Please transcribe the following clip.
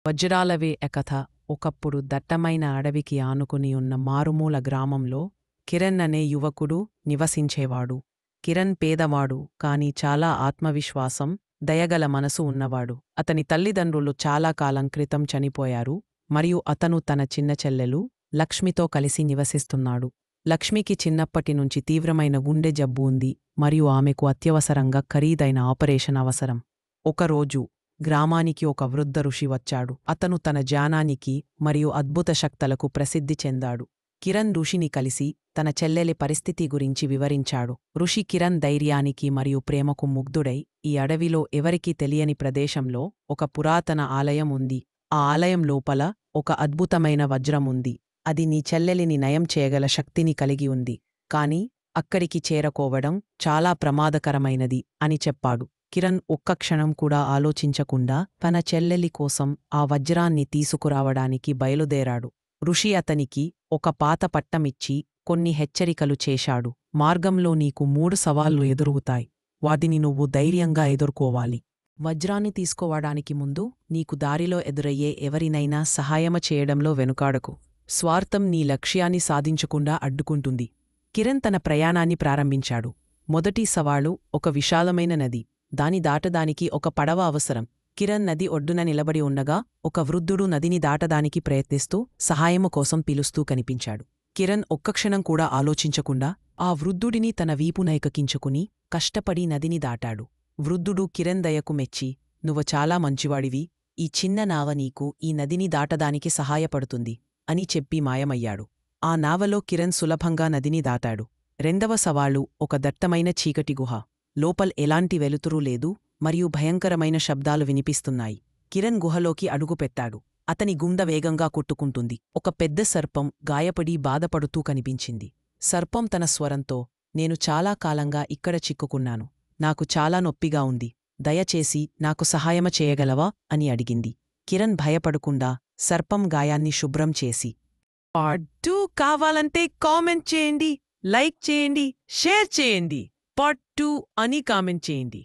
వజ్రాలవే కథ. ఒకప్పుడు దట్టమైన అడవికి ఆనుకుని ఉన్న మారుమూల గ్రామంలో కిరణ్ అనే యువకుడు నివసించేవాడు. కిరణ్ పేదవాడు, కాని చాలా ఆత్మవిశ్వాసం, దయగల మనసు ఉన్నవాడు. అతని తల్లిదండ్రులు చాలా కాలం క్రితం చనిపోయారు, మరియు అతను తన చిన్న చెల్లెలు లక్ష్మితో కలిసి నివసిస్తున్నాడు. లక్ష్మికి చిన్నప్పటినుంచి తీవ్రమైన గుండె జబ్బు ఉంది, మరియు ఆమెకు అత్యవసరంగా ఖరీదైన ఆపరేషన్ అవసరం. ఒకరోజు గ్రామానికి ఒక వృద్ధ ఋషి వచ్చాడు. అతను తన జ్ఞానానికి మరియు అద్భుత శక్తులకు ప్రసిద్ధి చెందాడు. కిరణ్ ఋషిని కలిసి తన చెల్లెలి పరిస్థితి గురించి వివరించాడు. ఋషి కిరణ్ ధైర్యానికి మరియు ప్రేమకు ముగ్ధుడై, ఈ అడవిలో ఎవరికీ తెలియని ప్రదేశంలో ఒక పురాతన ఆలయం ఉంది. ఆ ఆలయం లోపల ఒక అద్భుతమైన వజ్రం ఉంది. అది నీ చెల్లెలిని నయం చేయగల శక్తిని కలిగి ఉంది, కాని అక్కడికి చేరుకోవడం చాలా ప్రమాదకరమైనది అని చెప్పాడు. కిరణ్ ఒక్క క్షణం కూడా ఆలోచించకుండా తన చెల్లెలి కోసం ఆ వజ్రాన్ని తీసుకురావడానికి బయలుదేరాడు. ఋషి అతనికి ఒక పాత పట్టమిచ్చి కొన్ని హెచ్చరికలు చేశాడు. మార్గంలో నీకు 3 సవాళ్లు ఎదురుగుతాయి. వాటిని నువ్వు ధైర్యంగా ఎదుర్కోవాలి. వజ్రాన్ని తీసుకోవడానికి ముందు నీకు దారిలో ఎదురయ్యే ఎవరినైనా సహాయమ చేయడంలో వెనుకాడకు. స్వార్థం నీ లక్ష్యాన్ని సాధించకుండా అడ్డుకుంటుంది. కిరణ్ తన ప్రయాణాన్ని ప్రారంభించాడు. మొదటి సవాలు ఒక విశాలమైన నది. దాని దాటడానికి ఒక పడవ అవసరం. కిరణ్ నది ఒడ్డున నిలబడి ఉండగా ఒక వృద్ధుడు నదిని దాటడానికి ప్రయత్నిస్తూ సహాయము కోసం పిలుస్తూ కనిపించాడు. కిరణ్ ఒక్క క్షణం కూడా ఆలోచించకుండా ఆ వృద్ధుడిని తన వీపునైకకించుకుని కష్టపడి నదిని దాటాడు. వృద్ధుడు కిరణ్ దయకు మెచ్చి, నువ్వు చాలా మంచివాడివి, ఈ చిన్న నావ నీకు ఈ నదిని దాటడానికి సహాయపడుతుంది అని చెప్పి మాయమయ్యాడు. ఆ నావలో కిరణ్ సులభంగా నదిని దాటాడు. రెండవ సవాలు ఒక దట్టమైన చీకటి గుహ. లోపల్ ఎలాంటి వెలుతురు లేదు, మరియు భయంకరమైన శబ్దాలు వినిపిస్తున్నాయి. కిరణ్ గుహలోకి అడుగుపెట్టాడు. అతని గుండె వేగంగా కొట్టుకుంటుంది. ఒక పెద్ద సర్పం గాయపడి బాధపడుతూ కనిపించింది. సర్పం తన స్వరంతో, నేను చాలా కాలంగా ఇక్కడ చిక్కుకున్నాను. నాకు చాలా నొప్పిగా ఉంది. దయచేసి నాకు సహాయమ చేయగలవా అని అడిగింది. కిరణ్ భయపడకుండా సర్పం గాయాన్ని శుభ్రం చేసి, పార్ట్ 2 కావాలంటే కామెంట్ చేయండి, లైక్ చేయండి, షేర్ చేయండి. పార్ట్ 2 అని కామెంట్ చేయండి.